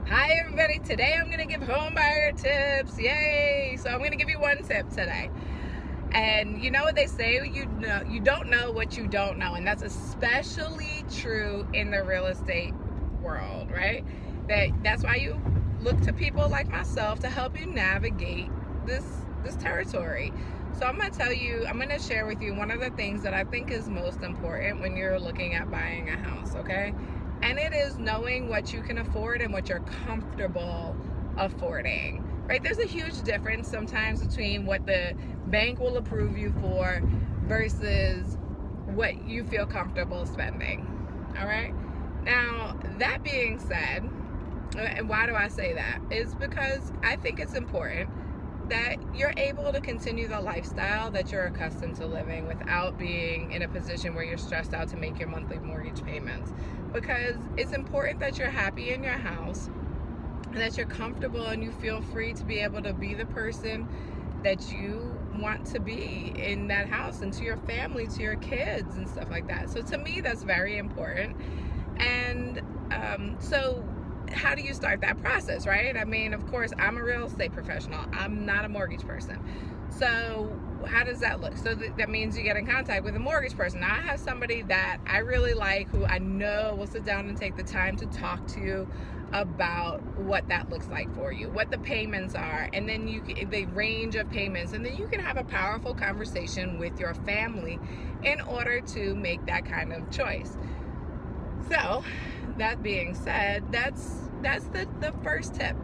Hi everybody, today I'm going to give home buyer tips. Yay! So I'm going to give you one tip today. And you know what they say, you don't know what you don't know, and that's especially true in the real estate world, right? That's why you look to people like myself to help you navigate this territory. So I'm going to share with you one of the things that I think is most important when you're looking at buying a house, okay? And it is knowing what you can afford and what you're comfortable affording, right? There's a huge difference sometimes between what the bank will approve you for versus what you feel comfortable spending, all right? Now, that being said, and why do I say that? Is because I think it's important that you're able to continue the lifestyle that you're accustomed to living without being in a position where you're stressed out to make your monthly mortgage payments. Because it's important that you're happy in your house, and that you're comfortable and you feel free to be able to be the person that you want to be in that house, and to your family, to your kids and stuff like that. So to me, that's very important. And so how do you start that process, right? I mean, of course, I'm a real estate professional. I'm not a mortgage person. So how does that look? So that means you get in contact with a mortgage person. Now, I have somebody that I really like, who I know will sit down and take the time to talk to you about what that looks like for you, what the payments are, and then the range of payments, and then you can have a powerful conversation with your family in order to make that kind of choice. So that being said, that's the first tip.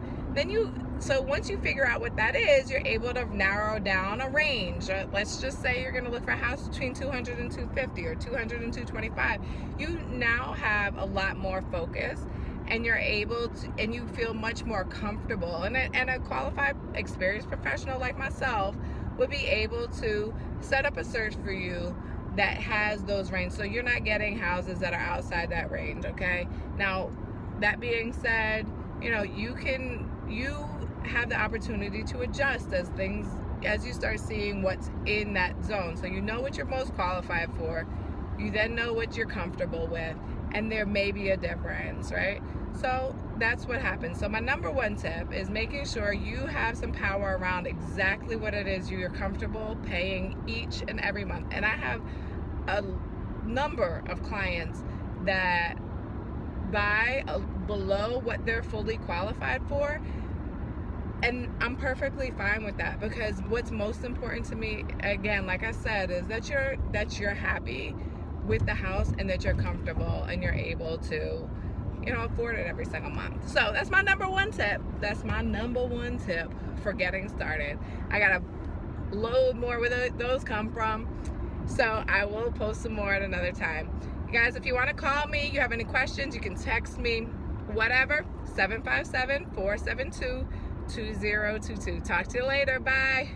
So once you figure out what that is, you're able to narrow down a range. Let's just say you're going to look for a house between 200 and 250 or 200 and 225. You now have a lot more focus, and you're able to, and you feel much more comfortable. And a qualified, experienced professional like myself would be able to set up a search for you that has those ranges, so you're not getting houses that are outside that range, okay? Now, that being said, you have the opportunity to adjust as you start seeing what's in that zone. So you know what you're most qualified for, you then know what you're comfortable with, and there may be a difference, right? So that's what happens. So my number one tip is making sure you have some power around exactly what it is you're comfortable paying each and every month. And I have a number of clients that buy below what they're fully qualified for, and I'm perfectly fine with that, because what's most important to me, again, like I said, is that you're happy with the house, and that you're comfortable and you're able to afford it every single month. So that's my number one tip. That's my number one tip for getting started. I got a load more where those come from, so I will post some more at another time. You guys, if you want to call me, you have any questions, you can text me, whatever, 757-472-2022. Talk to you later. Bye.